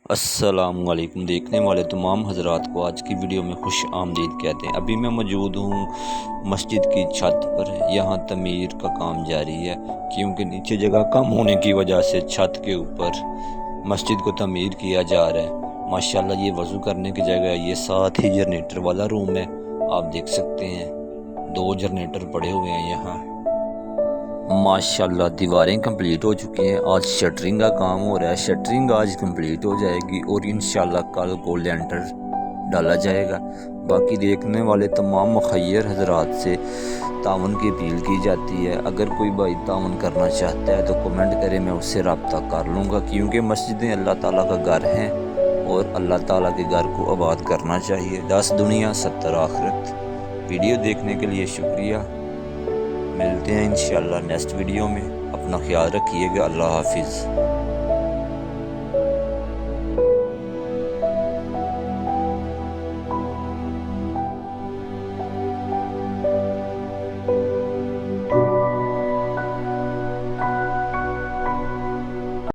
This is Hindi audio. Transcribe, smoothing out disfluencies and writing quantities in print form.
अस्सलामुअलैकुम। देखने वाले तमाम हजरात को आज की वीडियो में खुश आमदीद कहते हैं। अभी मैं मौजूद हूँ मस्जिद की छत पर। यहाँ तमीर का काम जारी है क्योंकि नीचे जगह कम होने की वजह से छत के ऊपर मस्जिद को तमीर किया जा रहा है। माशाल्लाह ये वज़ू करने की जगह है। ये साथ ही जनरेटर वाला रूम है, आप देख सकते हैं 2 जनरेटर पड़े हुए हैं यहाँ। माशाल्लाह दीवारें कंप्लीट हो चुकी हैं। आज शटरिंग का काम हो रहा है। शटरिंग आज कंप्लीट हो जाएगी और इंशाल्लाह कल को लेंटर डाला जाएगा। बाकी देखने वाले तमाम मुखय्यर हजरात से तावन की अपील की जाती है। अगर कोई भाई तावन करना चाहता है तो कमेंट करे, मैं उससे रब्ता कर लूँगा, क्योंकि मस्जिदें अल्लाह ताला का घर हैं और अल्लाह ताला के घर को आबाद करना चाहिए। 10 दुनिया 70 आखिरत। वीडियो देखने के लिए शुक्रिया। मिलते हैं इंशाल्लाह नेक्स्ट वीडियो में। अपना ख्याल रखिएगा। अल्लाह हाफिज़।